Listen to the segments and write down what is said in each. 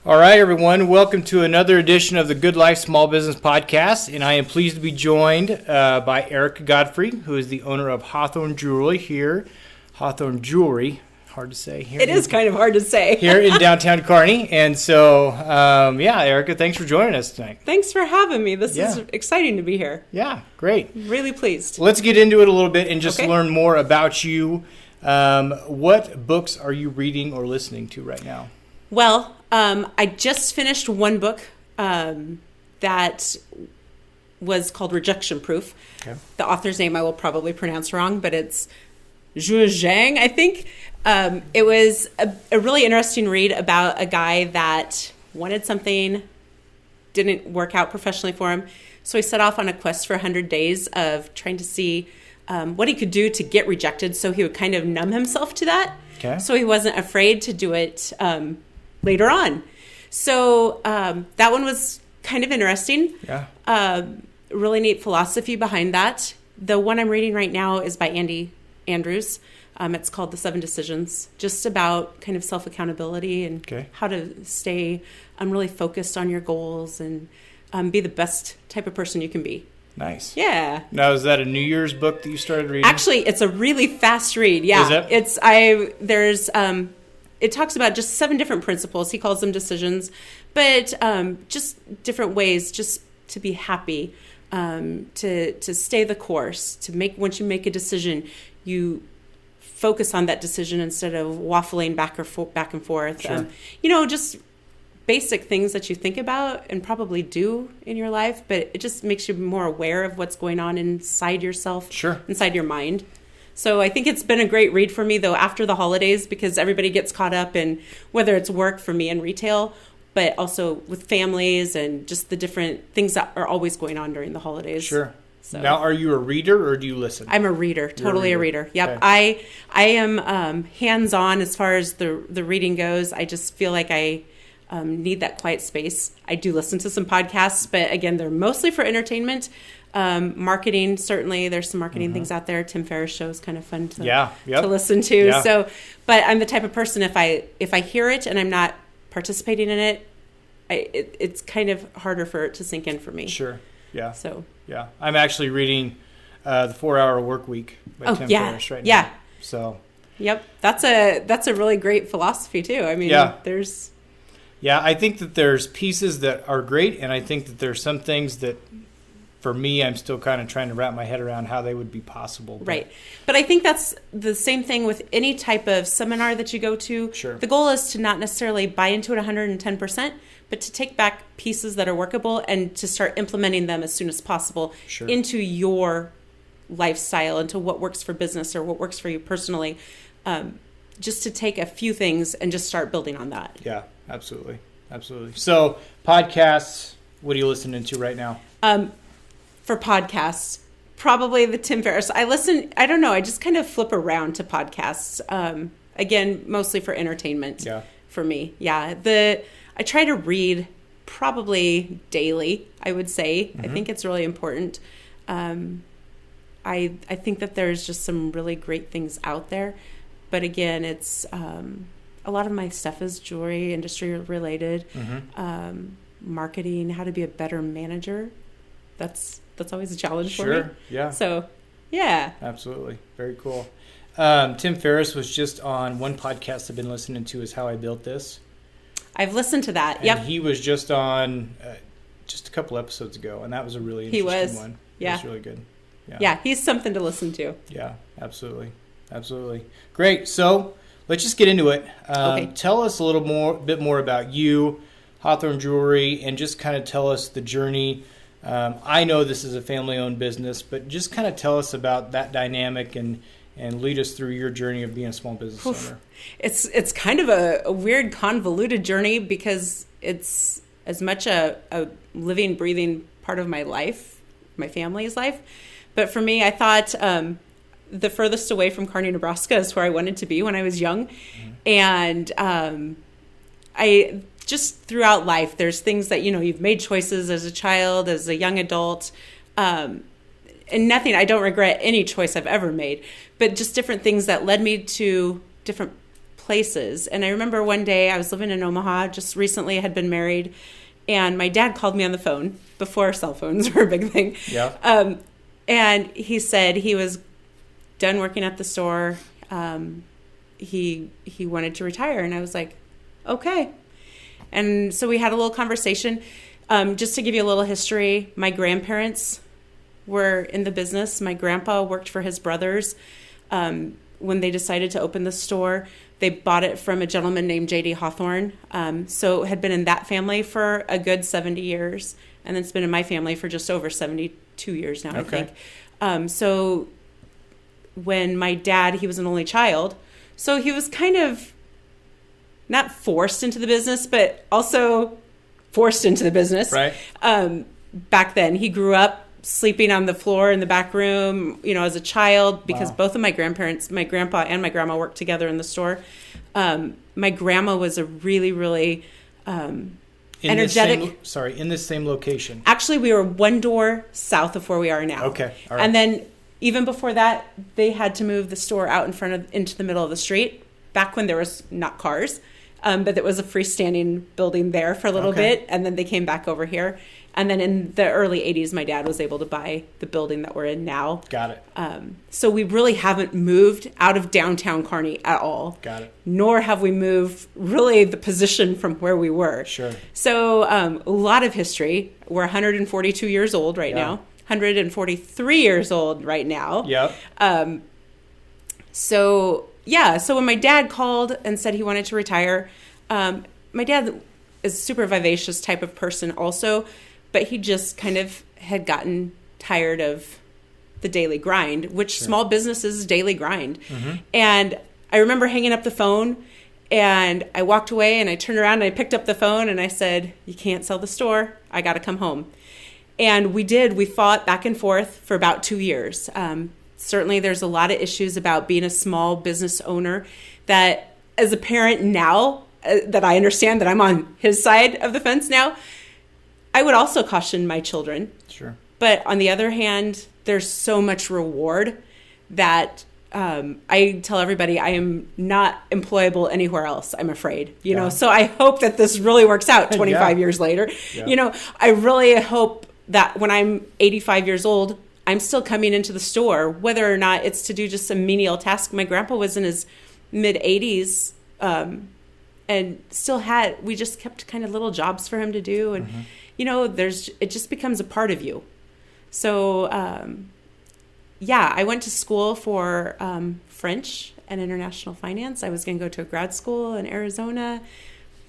All right, everyone. Welcome to another edition of the Good Life Small Business Podcast, and I am pleased to be joined by Erika Godfrey, who is the owner of Hawthorne Jewelry here. Hawthorne Jewelry, hard to say here. It is kind of hard to say. Here in downtown Kearney. And so, Erika, thanks for joining us tonight. Thanks for having me. This is exciting to be here. Yeah, great. Really pleased. Let's get into it a little bit and just learn more about you. What books are you reading or listening to right now? Well, I just finished one book that was called Rejection Proof. Okay. The author's name I will probably pronounce wrong, but it's Zhu Zhang, I think. It was a really interesting read about a guy that wanted something, didn't work out professionally for him. So he set off on a quest for 100 days of trying to see what he could do to get rejected, so he would kind of numb himself to that. Okay. So he wasn't afraid to do it later on. So that one was kind of interesting. Yeah. Really neat philosophy behind that. The one I'm reading right now is by Andy Andrews. It's called The 7 Decisions, just about kind of self-accountability and how to stay really focused on your goals and be the best type of person you can be. Nice. Yeah. Now, is that a New Year's book that you started reading? Actually, it's a really fast read. Yeah. Is it? It talks about just 7 different principles. He calls them decisions, but just different ways just to be happy, to stay the course, once you make a decision, you focus on that decision instead of waffling back and forth. Sure. Just basic things that you think about and probably do in your life, but it just makes you more aware of what's going on inside yourself, inside your mind. So I think it's been a great read for me, though, after the holidays, because everybody gets caught up in whether it's work for me in retail, but also with families and just the different things that are always going on during the holidays. Sure. So. Now, are you a reader or do you listen? I'm a reader, totally a reader. Yep. Okay. I am hands-on as far as the reading goes. I just feel like I need that quiet space. I do listen to some podcasts, but again, they're mostly for entertainment. Marketing, certainly there's some marketing things out there. Tim Ferriss show is kind of fun to listen to. Yeah. So, but I'm the type of person, if I hear it and I'm not participating in it, it's kind of harder for it to sink in for me. Sure. Yeah. So. Yeah. I'm actually reading the 4-Hour Work Week by Tim Ferriss right now. Yeah. So. Yep. That's a really great philosophy too. I mean, there's. Yeah, I think that there's pieces that are great, and I think that there's some things that, for me, I'm still kind of trying to wrap my head around how they would be possible. Right. But I think that's the same thing with any type of seminar that you go to. Sure. The goal is to not necessarily buy into it 110%, but to take back pieces that are workable and to start implementing them as soon as possible into your lifestyle, into what works for business or what works for you personally. Just to take a few things and just start building on that. Yeah, absolutely. Absolutely. So podcasts, what are you listening to right now? For podcasts, probably the Tim Ferriss. I don't know, I just kind of flip around to podcasts. Again, mostly for entertainment for me. Yeah. I try to read probably daily, I would say. I think it's really important. I think that there's just some really great things out there. But again, it's a lot of my stuff is jewelry industry related, marketing, how to be a better manager. That's always a challenge for me. Sure, yeah. So, yeah. Absolutely. Very cool. Tim Ferriss was just on one podcast I've been listening to, is How I Built This. I've listened to that, and he was just on just a couple episodes ago, and that was a really interesting one. Yeah. It was really good. Yeah, he's something to listen to. Yeah, absolutely. Absolutely. Great. So let's just get into it. Tell us a bit more about you, Hawthorne Jewelry, and just kind of tell us the journey. I know this is a family-owned business, but just kind of tell us about that dynamic and lead us through your journey of being a small business owner. It's kind of a weird, convoluted journey because it's as much a living, breathing part of my life, my family's life. But for me, I thought the furthest away from Kearney, Nebraska is where I wanted to be when I was young. And I just throughout life, there's things that, you've made choices as a child, as a young adult. And I don't regret any choice I've ever made, but just different things that led me to different places. And I remember one day I was living in Omaha, just recently I had been married, and my dad called me on the phone before cell phones were a big thing. Yeah. And he said he was done working at the store. He wanted to retire, and I was like, okay. And so we had a little conversation. Just to give you a little history, my grandparents were in the business. My grandpa worked for his brothers. When they decided to open the store, they bought it from a gentleman named J.D. Hawthorne. So had been in that family for a good 70 years. And then it's been in my family for just over 72 years now, I think. So when my dad, he was an only child. So he was kind of not forced into the business, but also forced into the business. Right. Back then, he grew up sleeping on the floor in the back room, as a child, because both of my grandparents, my grandpa and my grandma, worked together in the store. My grandma was a really, really energetic. In this same location. Actually, we were one door south of where we are now. Okay. All right. And then even before that, they had to move the store out into the middle of the street, back when there was not cars. But it was a freestanding building there for a little bit, and then they came back over here. And then in the early 80s, my dad was able to buy the building that we're in now. Got it. So we really haven't moved out of downtown Kearney at all. Got it. Nor have we moved really the position from where we were. Sure. So a lot of history. We're 142 years old right now. 143 years old right now. Yep. So when my dad called and said he wanted to retire, my dad is a super vivacious type of person also, but he just kind of had gotten tired of the daily grind, which small business is daily grind. Mm-hmm. And I remember hanging up the phone, and I walked away, and I turned around and I picked up the phone and I said, "You can't sell the store. I got to come home." And we did. We fought back and forth for about 2 years. Certainly there's a lot of issues about being a small business owner that, as a parent now, that I understand that I'm on his side of the fence now, I would also caution my children. Sure. But on the other hand, there's so much reward that I tell everybody I am not employable anywhere else, I'm afraid. So I hope that this really works out 25 years later. Yeah. I really hope that when I'm 85 years old, I'm still coming into the store, whether or not it's to do just some menial task. My grandpa was in his mid-80s, and we just kept kind of little jobs for him to do. And, it just becomes a part of you. So, I went to school for French and international finance. I was going to go to a grad school in Arizona.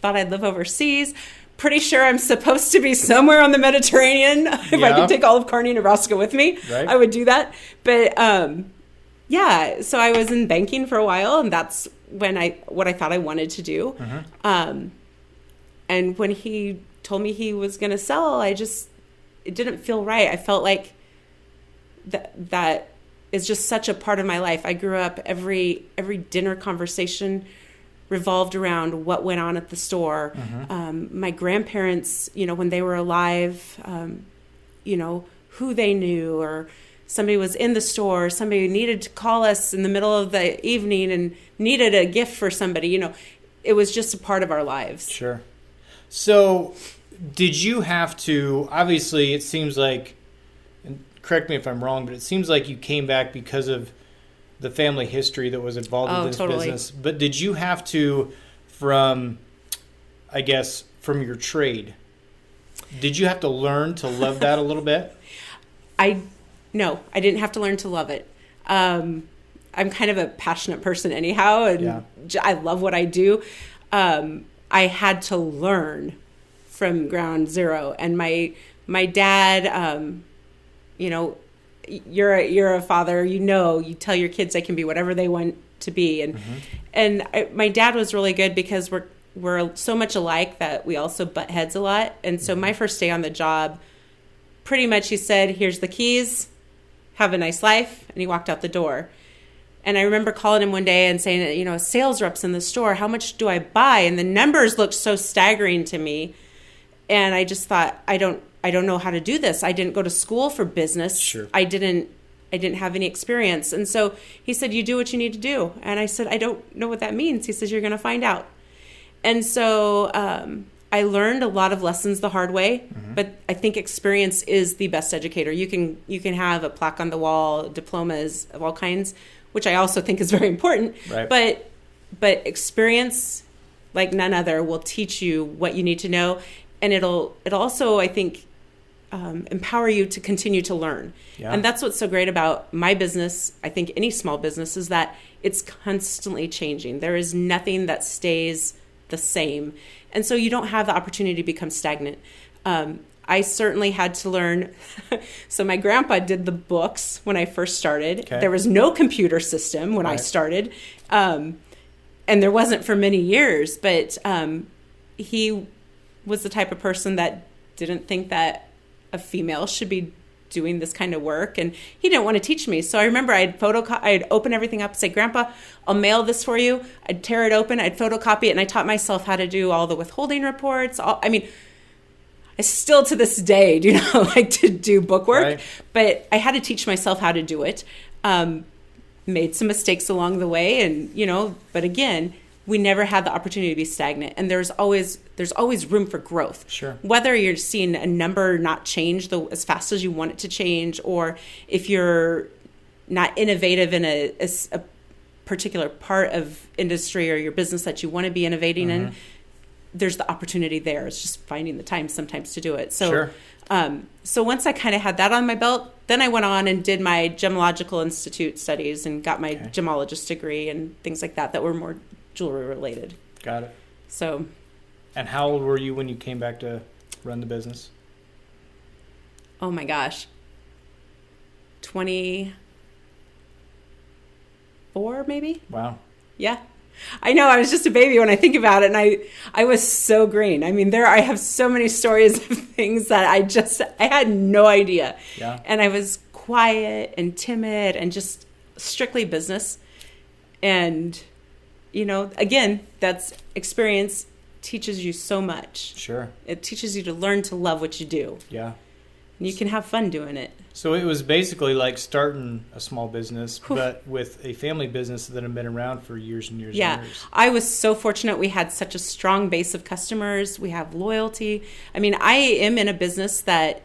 Thought I'd live overseas. Pretty sure I'm supposed to be somewhere on the Mediterranean. If I could take all of Kearney, Nebraska with me, I would do that. But, so I was in banking for a while, and that's what I thought I wanted to do. Mm-hmm. And when he told me he was going to sell, it didn't feel right. I felt like that is just such a part of my life. I grew up, every dinner conversation revolved around what went on at the store. Mm-hmm. My grandparents, when they were alive, who they knew, or somebody was in the store, somebody needed to call us in the middle of the evening and needed a gift for somebody, it was just a part of our lives. Sure. So did you have to, obviously it seems like, and correct me if I'm wrong, but it seems like you came back because of the family history that was involved in this business. But did you have to, from your trade, did you have to learn to love that a little bit? No, I didn't have to learn to love it. I'm kind of a passionate person anyhow, and I love what I do. I had to learn from ground zero. And my dad, you're a father, you tell your kids they can be whatever they want to be. And my dad was really good because we're so much alike that we also butt heads a lot. And so my first day on the job, pretty much he said, "Here's the keys, have a nice life." And he walked out the door. And I remember calling him one day and saying, sales reps in the store, how much do I buy? And the numbers looked so staggering to me. And I just thought, I don't know how to do this. I didn't go to school for business. Sure. I didn't I didn't have any experience. And so he said, you do what you need to do. And I said, I don't know what that means. He says, you're going to find out. And so I learned a lot of lessons the hard way, but I think experience is the best educator. You can have a plaque on the wall, diplomas of all kinds, which I also think is very important. Right. But experience, like none other, will teach you what you need to know, and it'll also, I think, empower you to continue to learn. Yeah. And that's what's so great about my business. I think any small business is that it's constantly changing. There is nothing that stays the same. And so you don't have the opportunity to become stagnant. I certainly had to learn. So my grandpa did the books when I first started. Okay. There was no computer system when I started. And there wasn't for many years, but he was the type of person that didn't think that a female should be doing this kind of work, and he didn't want to teach me. So I remember I'd open everything up and say, Grandpa, I'll mail this for you. I'd tear it open, I'd photocopy it, and I taught myself how to do all the withholding reports. I still to this day do not like to do bookwork, right. But I had to teach myself how to do it. Made some mistakes along the way, and but again, we never had the opportunity to be stagnant, and there's always room for growth. Sure. Whether you're seeing a number not change as fast as you want it to change, or if you're not innovative in a particular part of industry or your business that you want to be innovating in, there's the opportunity there. It's just finding the time sometimes to do it. So, sure. So once I kind of had that on my belt, then I went on and did my Gemological Institute studies and got my gemologist degree and things like that were more jewelry related. Got it. So. And how old were you when you came back to run the business? Oh my gosh. 24 maybe? Wow. Yeah. I know, I was just a baby when I think about it, and I was so green. I mean, I have so many stories of things that I had no idea. Yeah. And I was quiet and timid and just strictly business. And, again, that's experience teaches you so much. Sure. It teaches you to learn to love what you do. Yeah. And you can have fun doing it. So it was basically like starting a small business, but with a family business that had been around for years and years and years. I was so fortunate. We had such a strong base of customers. We have loyalty. I mean, I am in a business that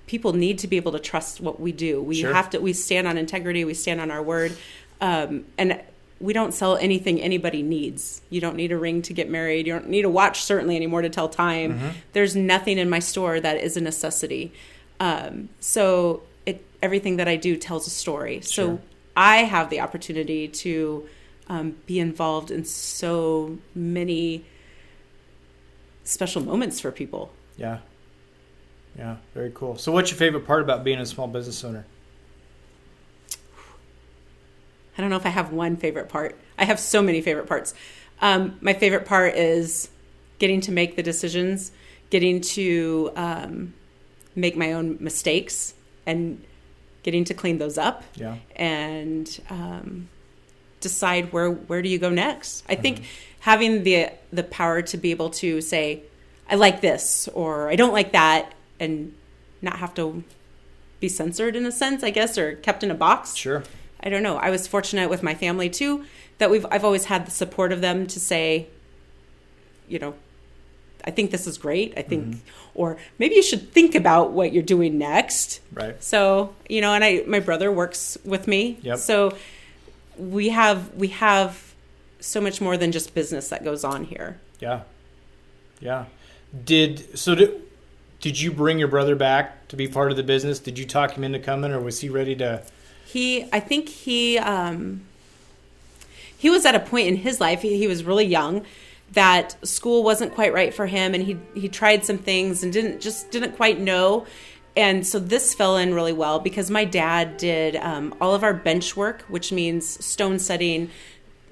people need to be able to trust what we do. We stand on integrity. We stand on our word. And we don't sell anything anybody needs. You don't need a ring to get married. You don't need a watch, certainly, anymore to tell time. Mm-hmm. There's nothing in my store that is a necessity. So everything that I do tells a story. Sure. So I have the opportunity to be involved in so many special moments for people. Yeah. Yeah, very cool. So what's your favorite part about being a small business owner? I don't know if I have one favorite part. I have so many favorite parts. My favorite part is getting to make the decisions, getting to make my own mistakes, and getting to clean those up. Yeah. And decide where do you go next. I think having the power to be able to say, I like this or I don't like that, and not have to be censored in a sense, I guess, or kept in a box. Sure. I don't know. I was fortunate with my family too, that I've always had the support of them to say, I think this is great. I think, or maybe you should think about what you're doing next. Right. So, and my brother works with me. Yep. So we have so much more than just business that goes on here. Yeah. Yeah. Did you bring your brother back to be part of the business? Did you talk him into coming, or was he ready to? I think he was at a point in his life, he was really young, that school wasn't quite right for him, and he tried some things and didn't quite know. And so this fell in really well because my dad did all of our bench work, which means stone setting,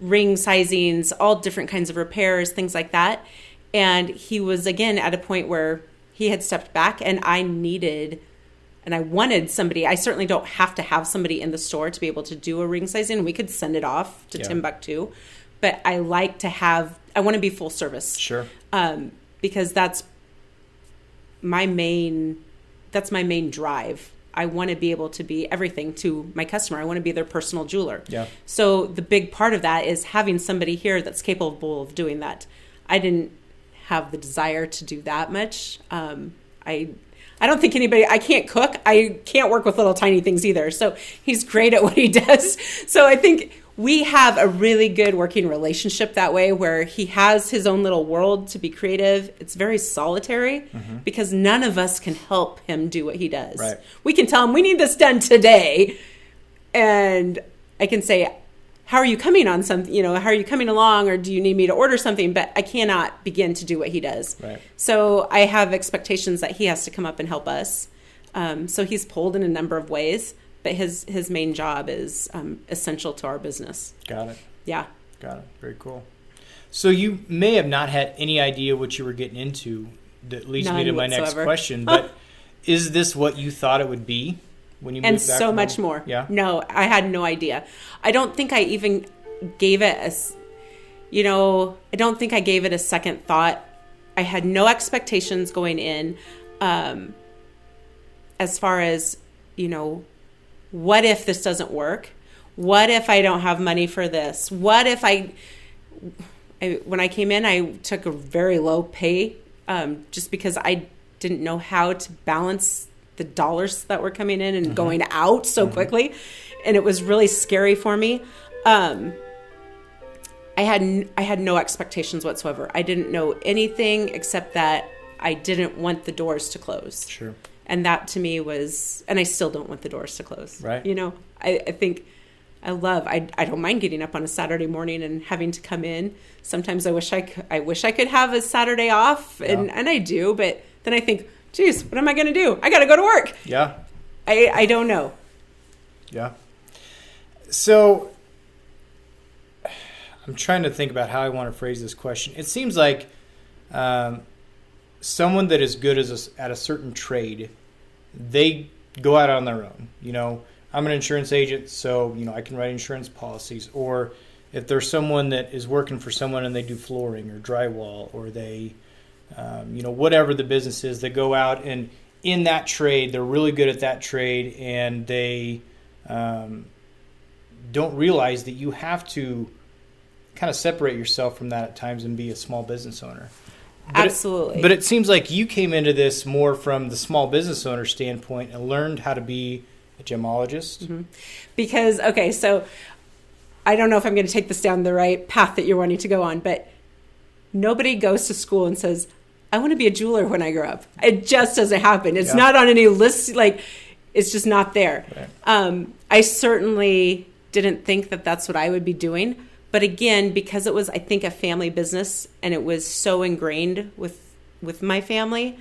ring sizings, all different kinds of repairs, things like that. And he was, again, at a point where he had stepped back, and I wanted somebody. I certainly don't have to have somebody in the store to be able to do a ring sizing. We could send it off to Timbuktu, but I want to be full service. Sure. Because that's my main drive I want to be able to be everything to my customer. I want to be their personal jeweler. Yeah. So the big part of that is having somebody here that's capable of doing that. I didn't have the desire to do that much. I don't think I can't cook. I can't work with little tiny things either. So he's great at what he does. So I think we have a really good working relationship that way, where he has his own little world to be creative. It's very solitary because none of us can help him do what he does. Right. We can tell him, we need this done today. And I can say, how are you coming on something? How are you coming along? Or do you need me to order something? But I cannot begin to do what he does. Right. So I have expectations that he has to come up and help us. So he's pulled in a number of ways. But his main job is essential to our business. Got it. Yeah. Got it. Very cool. So you may have not had any idea what you were getting into. That leads me to my next question. But is this what you thought it would be when you moved back? And so much more. Yeah. No, I had no idea. I don't think I even gave it I don't think I gave it a second thought. I had no expectations going in, as far as, what if this doesn't work? What if I don't have money for this? What if when I came in, I took a very low pay, just because I didn't know how to balance the dollars that were coming in and going out so quickly. And it was really scary for me. I had no expectations whatsoever. I didn't know anything except that I didn't want the doors to close. Sure. And that to me was, and I still don't want the doors to close. Right. I think I don't mind getting up on a Saturday morning and having to come in. Sometimes I wish I could have a Saturday off, and I do, but then I think, geez, what am I going to do? I got to go to work. Yeah. I don't know. Yeah. So I'm trying to think about how I want to phrase this question. It seems like someone that is good at a certain trade, they go out on their own. I'm an insurance agent, so I can write insurance policies. Or if there's someone that is working for someone and they do flooring or drywall, or they, whatever the business is, they go out and in that trade, they're really good at that trade, and they don't realize that you have to kind of separate yourself from that at times and be a small business owner. Absolutely. But it seems like you came into this more from the small business owner standpoint and learned how to be a gemologist. Mm-hmm. Because, okay, so I don't know if I'm going to take this down the right path that you're wanting to go on, but nobody goes to school and says, I want to be a jeweler when I grow up. It just doesn't happen. It's not on any list. Like, it's just not there. Right. I certainly didn't think that that's what I would be doing. But again, because it was, I think, a family business, and it was so ingrained with my family,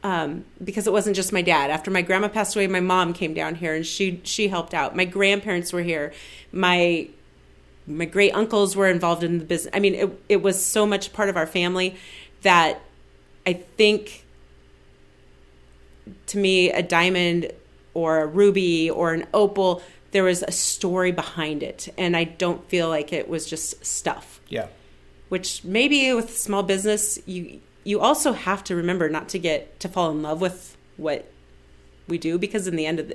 because it wasn't just my dad. After my grandma passed away, my mom came down here and she helped out. My grandparents were here. My great uncles were involved in the business. I mean, it was so much part of our family that I think, to me, a diamond or a ruby or an opal, there was a story behind it. And I don't feel like it was just stuff. Yeah. Which maybe with small business, you also have to remember not to fall in love with what we do, because at the end of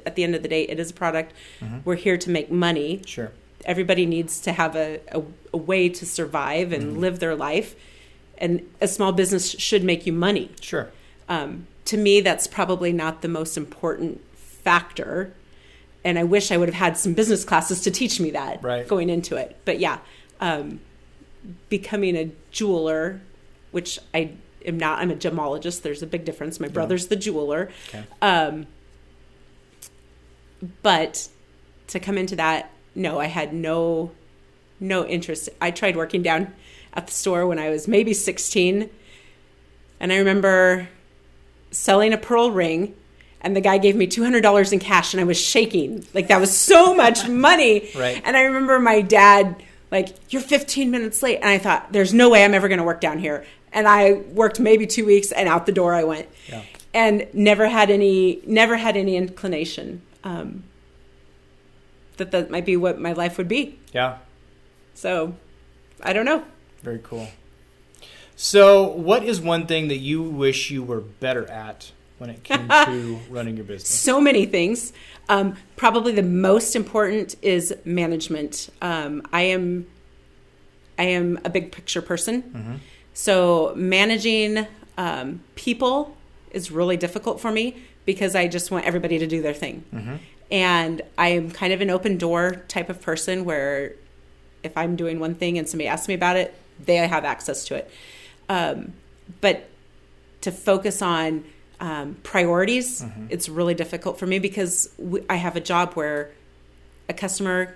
the day, it is a product. Mm-hmm. We're here to make money. Sure. Everybody needs to have a way to survive and live their life. And a small business should make you money. Sure. To me, that's probably not the most important factor. And I wish I would have had some business classes to teach me that going into it. But yeah, becoming a jeweler, which I am not, I'm a gemologist. There's a big difference. My brother's the jeweler. Okay. But to come into that, no, I had no interest. I tried working down at the store when I was maybe 16. And I remember selling a pearl ring, and the guy gave me $200 in cash, and I was shaking. Like, that was so much money. Right. And I remember my dad, like, you're 15 minutes late. And I thought, there's no way I'm ever going to work down here. And I worked maybe 2 weeks, and out the door I went. Yeah. And never had any inclination that might be what my life would be. Yeah. So, I don't know. Very cool. So, what is one thing that you wish you were better at when it came to running your business? So many things. Probably the most important is management. I am a big picture person. Mm-hmm. So managing people is really difficult for me because I just want everybody to do their thing. Mm-hmm. And I am kind of an open door type of person where if I'm doing one thing and somebody asks me about it, they have access to it. But to focus on priorities, mm-hmm. it's really difficult for me because I have a job where a customer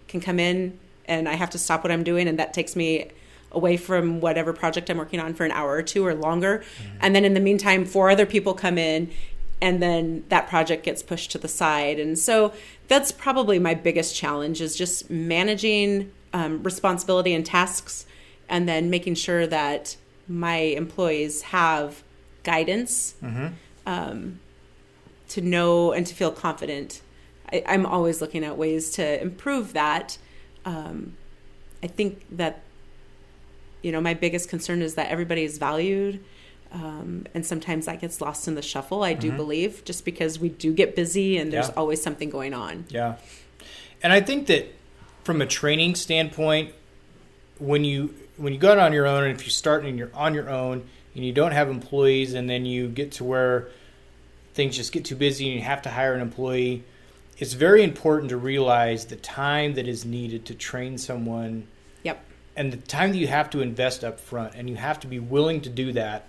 can come in and I have to stop what I'm doing, and that takes me away from whatever project I'm working on for an hour or two or longer. Mm-hmm. And then in the meantime, 4 other people come in, and then that project gets pushed to the side. And so that's probably my biggest challenge, is just managing responsibility and tasks, and then making sure that my employees have guidance mm-hmm. To know and to feel confident. I'm always looking at ways to improve that. I think that, my biggest concern is that everybody is valued. And sometimes that gets lost in the shuffle, I do mm-hmm. believe, just because we do get busy and there's always something going on. Yeah. And I think that from a training standpoint, when you go out on your own, and if you start and you're on your own and you don't have employees, and then you get to where things just get too busy and you have to hire an employee, it's very important to realize the time that is needed to train someone. Yep. And the time that you have to invest up front, and you have to be willing to do that.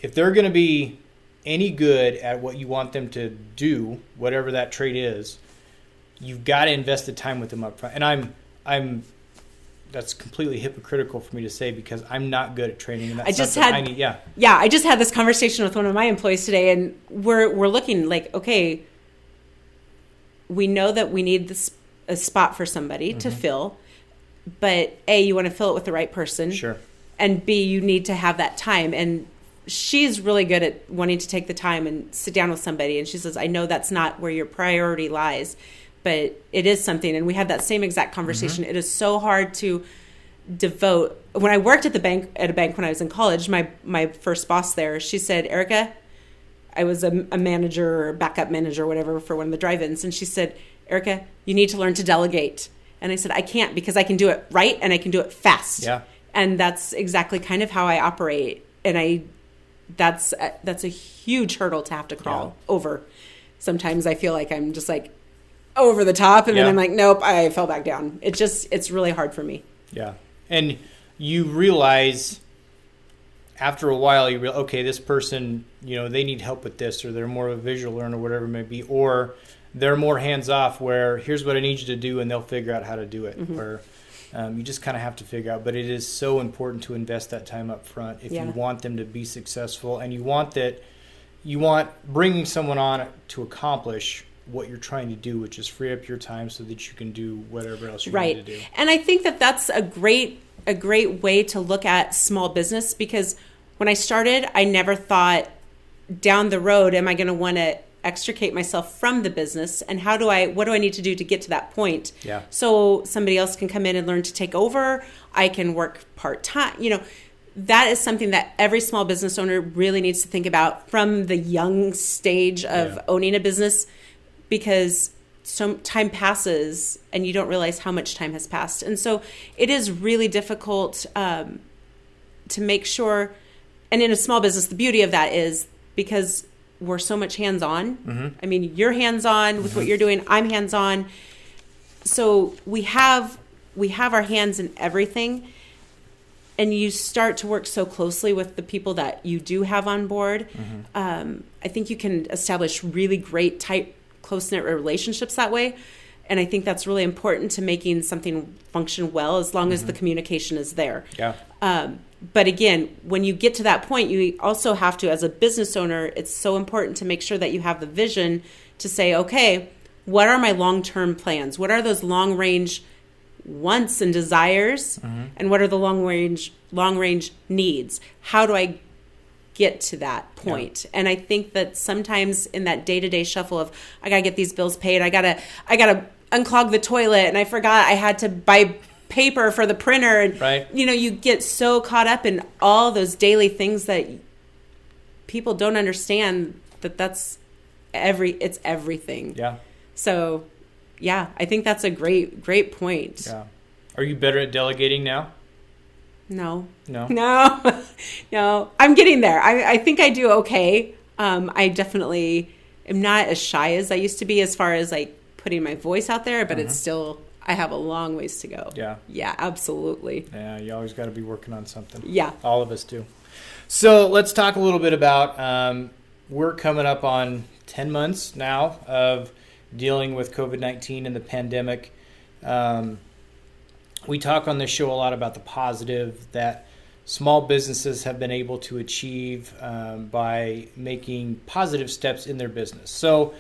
If they're going to be any good at what you want them to do, whatever that trait is, you've got to invest the time with them up front. And I'm that's completely hypocritical for me to say, because I'm not good at training. And that's I need. Yeah. I just had this conversation with one of my employees today, and we're looking like, okay, we know that we need a spot for somebody mm-hmm. to fill, but A, you want to fill it with the right person. Sure. And B, you need to have that time. And she's really good at wanting to take the time and sit down with somebody. And she says, I know that's not where your priority lies, but it is something. And we had that same exact conversation. Mm-hmm. It is so hard to devote. When I worked at a bank when I was in college, my first boss there, she said, Erika, I was a manager or backup manager, whatever, for one of the drive-ins. And she said, Erika, you need to learn to delegate. And I said, I can't, because I can do it right and I can do it fast. Yeah. And that's exactly kind of how I operate. And that's a huge hurdle to have to crawl over. Sometimes I feel like I'm just like over the top, and then I'm like, nope, I fell back down. It's really hard for me. Yeah. And you realize after a while, okay, this person, they need help with this, or they're more of a visual learner, or whatever it may be, or they're more hands off, where here's what I need you to do, and they'll figure out how to do it. Mm-hmm. Or you just kind of have to figure out. But it is so important to invest that time up front if you want them to be successful, and you want bringing someone on to accomplish what you're trying to do, which is free up your time so that you can do whatever else you need to do. And I think that that's a great way to look at small business, because when I started, I never thought down the road, am I going to want to extricate myself from the business, and what do I need to do to get to that point? Yeah. So somebody else can come in and learn to take over. I can work part-time. That is something that every small business owner really needs to think about from the young stage of owning a business, because so time passes and you don't realize how much time has passed. And so it is really difficult to make sure. And in a small business, the beauty of that is because we're so much hands-on. Mm-hmm. I mean, you're hands-on with what you're doing. I'm hands-on. So we have our hands in everything. And you start to work so closely with the people that you do have on board. Mm-hmm. I think you can establish really great, tight, close-knit relationships that way. And I think that's really important to making something function well, as long as the communication is there. Yeah. But again, when you get to that point, you also have to, as a business owner, it's so important to make sure that you have the vision to say, okay, what are my long-term plans? What are those long-range wants and desires? And what are the long-range needs? How do I get to that point? And I think that sometimes in that day-to-day shuffle of, I got to get these bills paid, I got to unclog the toilet, and I forgot I had to buy paper for the printer, and you get so caught up in all those daily things that people don't understand That's it's everything. Yeah. So, yeah, I think that's a great point. Yeah. Are you better at delegating now? No. No. No. I'm getting there. I think I do okay. I definitely am not as shy as I used to be as far as like putting my voice out there, but it's still, I have a long ways to go. Yeah. Yeah, absolutely. Yeah, you always got to be working on something. Yeah. All of us do. So let's talk a little bit about, we're coming up on 10 months now of dealing with COVID-19 and the pandemic. We talk on this show a lot about the positive that small businesses have been able to achieve by making positive steps in their business. So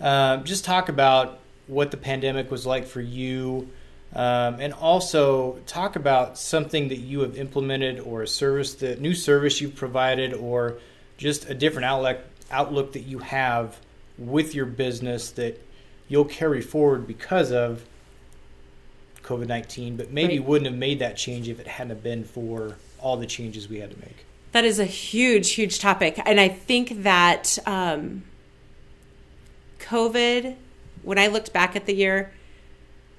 just talk about what the pandemic was like for you, and also talk about something that you have implemented or a service, the new service you've provided, or just a different outlook that you have with your business that you'll carry forward because of COVID-19, but maybe wouldn't have made that change if it hadn't been for all the changes we had to make. That is a huge topic. And I think that COVID, when I looked back at the year,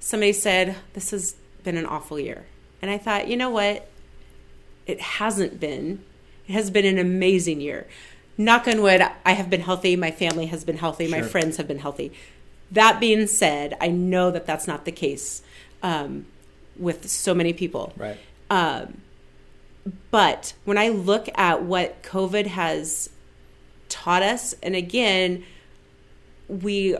somebody said, this has been an awful year. And I thought, you know what? It hasn't been. It has been an amazing year. Knock on wood, I have been healthy. My family has been healthy. Sure. My friends have been healthy. That being said, I know that that's not the case with so many people. Right. But when I look at what COVID has taught us, and again, we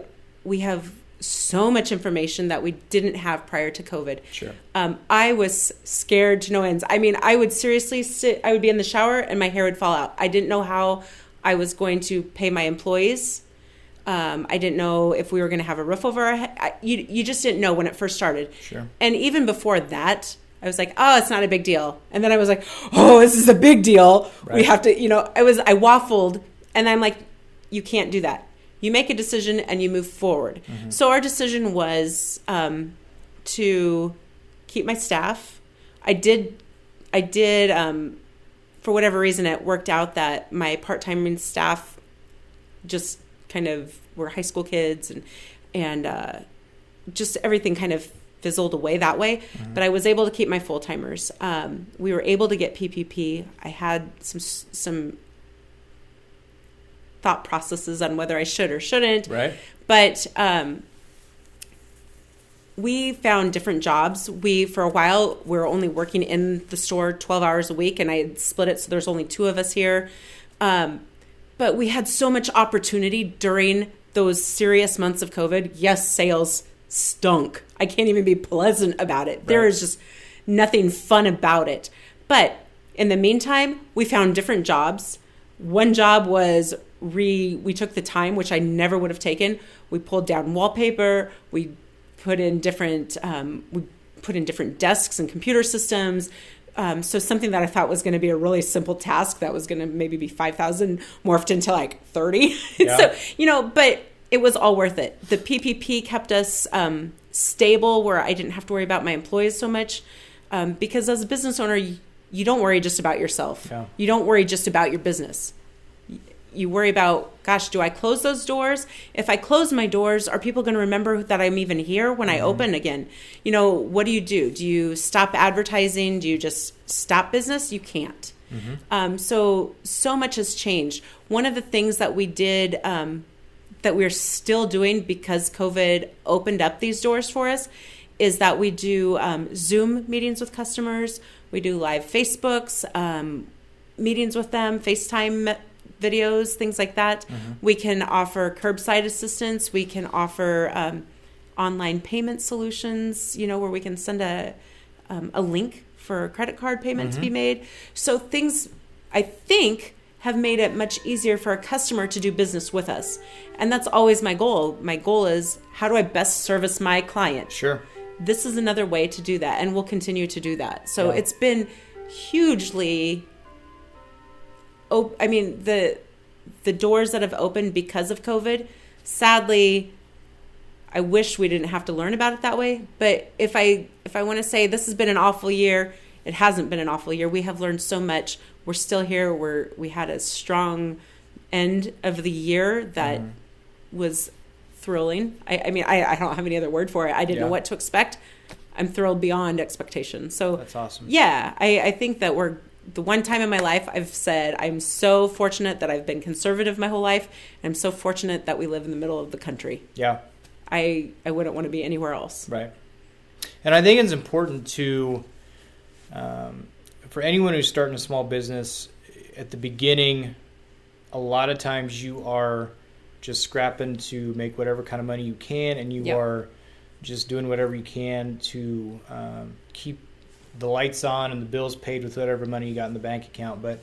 have so much information that we didn't have prior to COVID. Sure. I was scared to no ends. I mean, I would seriously I would be in the shower and my hair would fall out. I didn't know how I was going to pay my employees. I didn't know if we were going to have a roof over our head. You just didn't know when it first started. Sure. And even before that, I was like, oh, it's not a big deal. And then I was like, oh, this is a big deal. Right. We have to, I waffled, and I'm like, you can't do that. You make a decision and you move forward. Mm-hmm. So our decision was to keep my staff. I did for whatever reason, it worked out that my part-time staff just kind of were high school kids and just everything kind of fizzled away that way. Mm-hmm. But I was able to keep my full-timers. We were able to get PPP. I had some thought processes on whether I should or shouldn't. Right. But we found different jobs. For a while, we were only working in the store 12 hours a week, and I had split it so there's only 2 of us here. But we had so much opportunity during those serious months of COVID. Yes, sales stunk. I can't even be pleasant about it. Right. There is just nothing fun about it. But in the meantime, we found different jobs. One job was we took the time, which I never would have taken. We pulled down wallpaper. We put in different desks and computer systems. So something that I thought was going to be a really simple task that was going to maybe be 5,000 morphed into like 30. Yeah. So, but it was all worth it. The PPP kept us stable where I didn't have to worry about my employees so much. Because as a business owner, you don't worry just about yourself. Yeah. You don't worry just about your business. You worry about, gosh, do I close those doors? If I close my doors, are people going to remember that I'm even here when I open again? What do? Do you stop advertising? Do you just stop business? You can't. Mm-hmm. So much has changed. One of the things that we did that we're still doing because COVID opened up these doors for us is that we do Zoom meetings with customers. We do live Facebooks, meetings with them, FaceTime videos, things like that. Mm-hmm. We can offer curbside assistance. We can offer online payment solutions, where we can send a link for a credit card payment to be made. So things, I think, have made it much easier for a customer to do business with us. And that's always my goal. My goal is, how do I best service my client? Sure. This is another way to do that, and we'll continue to do that. So It's been hugely... the doors that have opened because of COVID, sadly, I wish we didn't have to learn about it that way. But if I want to say this has been an awful year, it hasn't been an awful year. We have learned so much. We're still here. We had a strong end of the year that was thrilling. I mean, I don't have any other word for it. I didn't know what to expect. I'm thrilled beyond expectation. So that's awesome. Yeah, I think that the one time in my life I've said I'm so fortunate that I've been conservative my whole life, and I'm so fortunate that we live in the middle of the country. Yeah. I wouldn't want to be anywhere else. Right. And I think it's important to, for anyone who's starting a small business, at the beginning, a lot of times you are just scrapping to make whatever kind of money you can, and you are just doing whatever you can to keep the lights on and the bills paid with whatever money you got in the bank account. But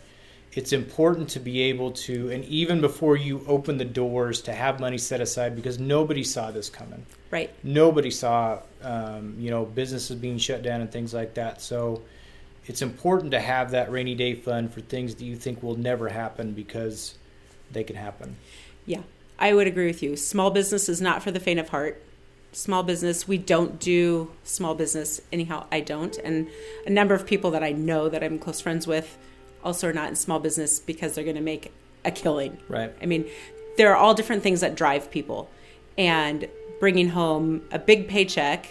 it's important to be able to, and even before you open the doors, to have money set aside, because nobody saw this coming. Right. Nobody saw, businesses being shut down and things like that. So it's important to have that rainy day fund for things that you think will never happen, because they can happen. Yeah, I would agree with you. Small business is not for the faint of heart. Small business, we don't do small business. Anyhow, I don't. And a number of people that I know that I'm close friends with also are not in small business because they're going to make a killing. Right. I mean, there are all different things that drive people. And bringing home a big paycheck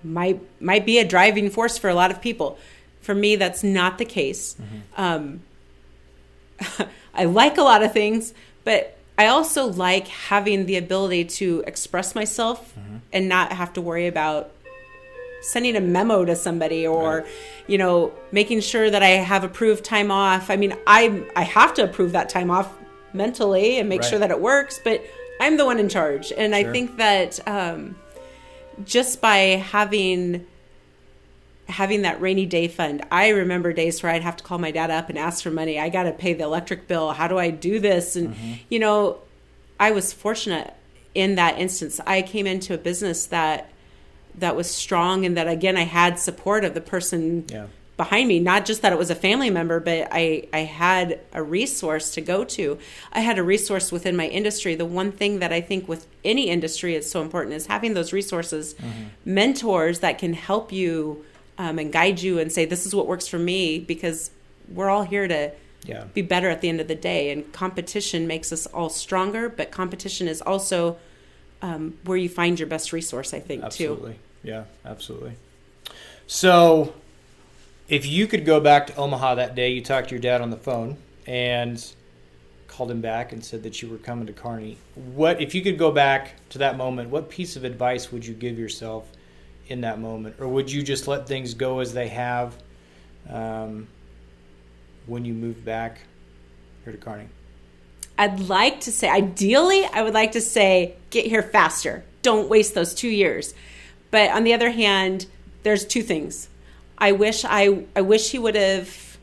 might be a driving force for a lot of people. For me, that's not the case. I like a lot of things, but I also like having the ability to express myself and not have to worry about sending a memo to somebody or, making sure that I have approved time off. I mean, I have to approve that time off mentally and make sure that it works, but I'm the one in charge. And I think that just by having that rainy day fund, I remember days where I'd have to call my dad up and ask for money. I got to pay the electric bill. How do I do this? And, I was fortunate in that instance. I came into a business that was strong, and that, again, I had support of the person behind me. Not just that it was a family member, but I had a resource to go to. I had a resource within my industry. The one thing that I think with any industry is so important is having those resources, mentors that can help you and guide you and say, this is what works for me, because we're all here to be better at the end of the day. And competition makes us all stronger, but competition is also where you find your best resource, I think, absolutely. too. Yeah, absolutely. So if you could go back to Omaha that day, you talked to your dad on the phone and called him back and said that you were coming to Kearney. If you could go back to that moment, what piece of advice would you give yourself in that moment? Or would you just let things go as they have when you moved back here to Kearney? I'd like to say, ideally, I would like to say, get here faster. Don't waste those 2 years. But on the other hand, there's two things. I wish he would have,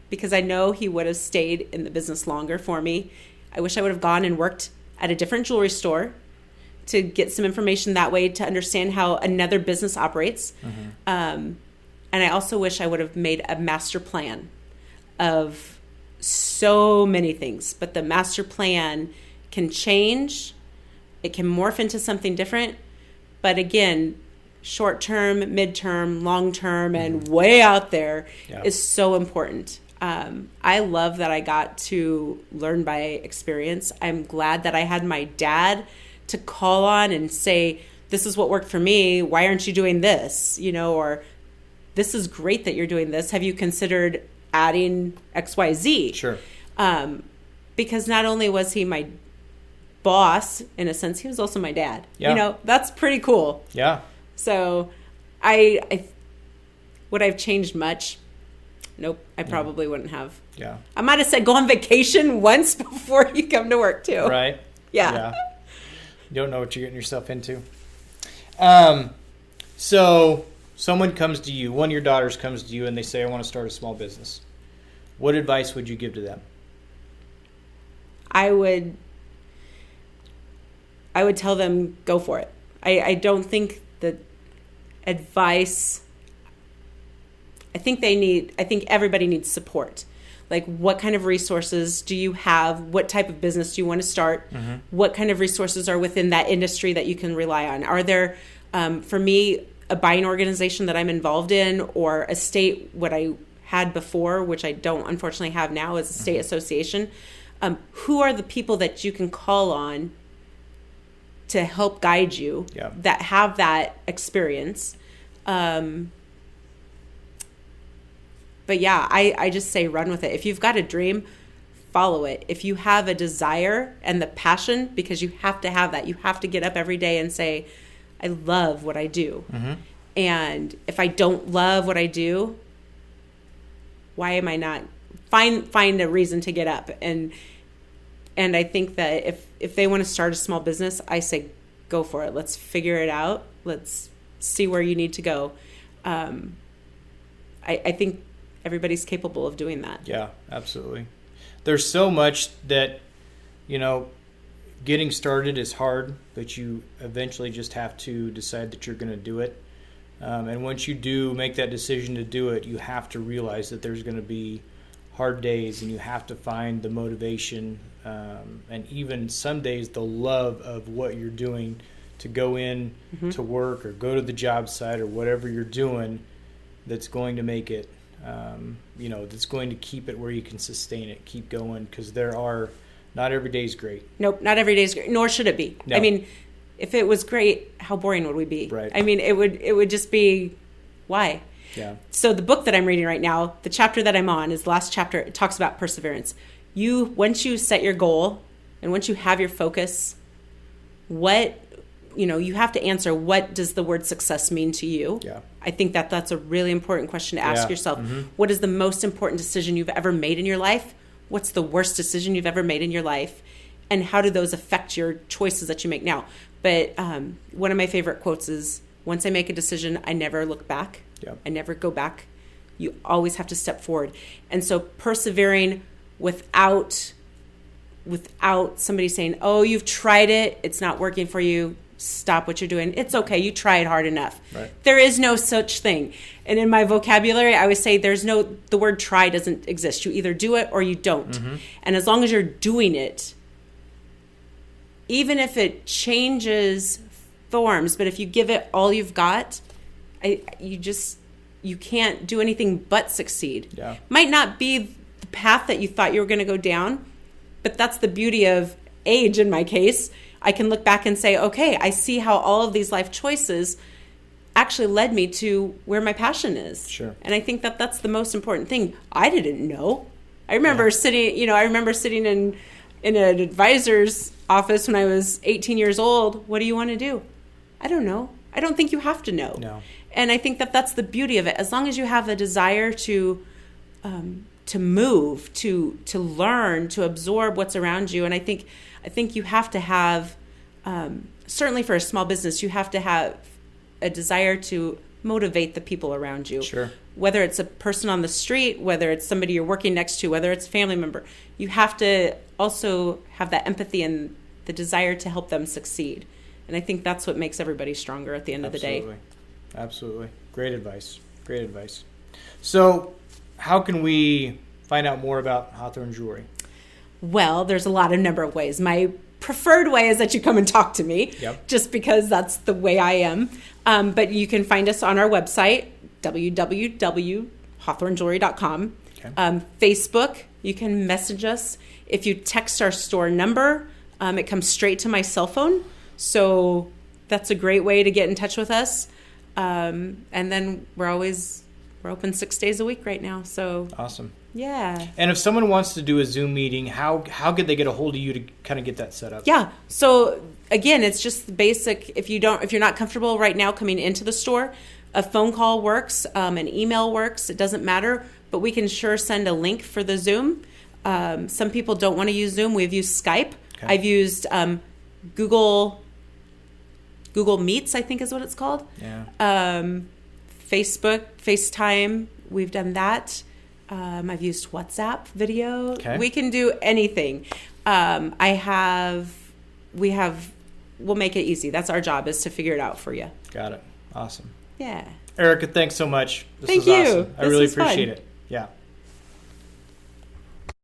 because I know he would have stayed in the business longer for me. I wish I would have gone and worked at a different jewelry store to get some information that way, to understand how another business operates. And I also wish I would have made a master plan of so many things. But the master plan can change. It can morph into something different. But again, short term, midterm, long term, and way out there is so important. I love that I got to learn by experience. I'm glad that I had my dad to call on and say, this is what worked for me. Why aren't you doing this? Or this is great that you're doing this. Have you considered adding XYZ? Sure. Because not only was he my boss, in a sense, he was also my dad. Yeah. That's pretty cool. Yeah. So I would I have changed much? Nope, I probably wouldn't have. Yeah. I might have said go on vacation once before you come to work too. Right. Yeah. You don't know what you're getting yourself into. So someone comes to you, one of your daughters comes to you, and they say, I want to start a small business. What advice would you give to them? I would tell them, go for it. I don't think that advice, I think everybody needs support. Like, what kind of resources do you have? What type of business do you want to start? What kind of resources are within that industry that you can rely on? Are there, for me, a buying organization that I'm involved in, or a state, what I had before, which I don't unfortunately have now, is a state association. Who are the people that you can call on to help guide you that have that experience? But yeah, I just say run with it. If you've got a dream, follow it. If you have a desire and the passion, because you have to have that, you have to get up every day and say, I love what I do. Mm-hmm. And if I don't love what I do, why am I not? Find a reason to get up. And I think that if they want to start a small business, I say go for it. Let's figure it out. Let's see where you need to go. I think everybody's capable of doing that. Yeah, absolutely. There's so much that, getting started is hard, but you eventually just have to decide that you're going to do it. And once you do make that decision to do it, you have to realize that there's going to be hard days, and you have to find the motivation and even some days the love of what you're doing to go in to work or go to the job site or whatever you're doing that's going to make it, that's going to keep it where you can sustain it, keep going, because not every day is great. Nope, not every day is great, nor should it be. No. I mean, if it was great, how boring would we be? Right. I mean, it would just be, why? Yeah. So the book that I'm reading right now, the chapter that I'm on is the last chapter. It talks about perseverance. Once you set your goal and once you have your focus, you have to answer, what does the word success mean to you? Yeah. I think that's a really important question to ask yourself. Mm-hmm. What is the most important decision you've ever made in your life? What's the worst decision you've ever made in your life? And how do those affect your choices that you make now? But one of my favorite quotes is, once I make a decision, I never look back. Yep. I never go back. You always have to step forward. And so persevering without somebody saying, oh, you've tried it, it's not working for you, stop what you're doing. It's okay, you tried hard enough. Right. There is no such thing. And in my vocabulary, I always say the word try doesn't exist. You either do it or you don't. Mm-hmm. And as long as you're doing it, even if it changes forms, but if you give it all you've got, you can't do anything but succeed. Yeah. Might not be the path that you thought you were going to go down, but that's the beauty of age in my case. I can look back and say, okay, I see how all of these life choices actually led me to where my passion is. Sure. And I think that's the most important thing. I didn't know. I remember sitting in an advisor's office when I was 18 years old. What do you want to do? I don't know. I don't think you have to know. No. And I think that's the beauty of it. As long as you have a desire to move, to learn, to absorb what's around you. And I think you have to have, certainly for a small business, you have to have a desire to motivate the people around you. Sure. Whether it's a person on the street, whether it's somebody you're working next to, whether it's a family member, you have to also have that empathy and the desire to help them succeed. And I think that's what makes everybody stronger at the end of the day. Absolutely. Great advice. So how can we find out more about Hawthorne Jewelry? Well, there's a number of ways. My preferred way is that you come and talk to me, just because that's the way I am. But you can find us on our website, www.hawthornejewelry.com. Okay. Facebook, you can message us. If you text our store number, it comes straight to my cell phone. So that's a great way to get in touch with us. And then we're open 6 days a week right now. So awesome. Yeah. And if someone wants to do a Zoom meeting, how could they get a hold of you to kind of get that set up? Yeah. So again, it's just the basic. If you're not comfortable right now coming into the store, a phone call works, an email works. It doesn't matter, but we can sure send a link for the Zoom. Some people don't want to use Zoom. We've used Skype. Okay. I've used Google Meets, I think is what it's called. Yeah. Facebook, FaceTime. We've done that. I've used WhatsApp video. Okay. We can do anything. We'll make it easy. That's our job, is to figure it out for you. Got it. Awesome. Yeah. Erika, thanks so much. Thank you. Awesome. I really appreciate it. Yeah.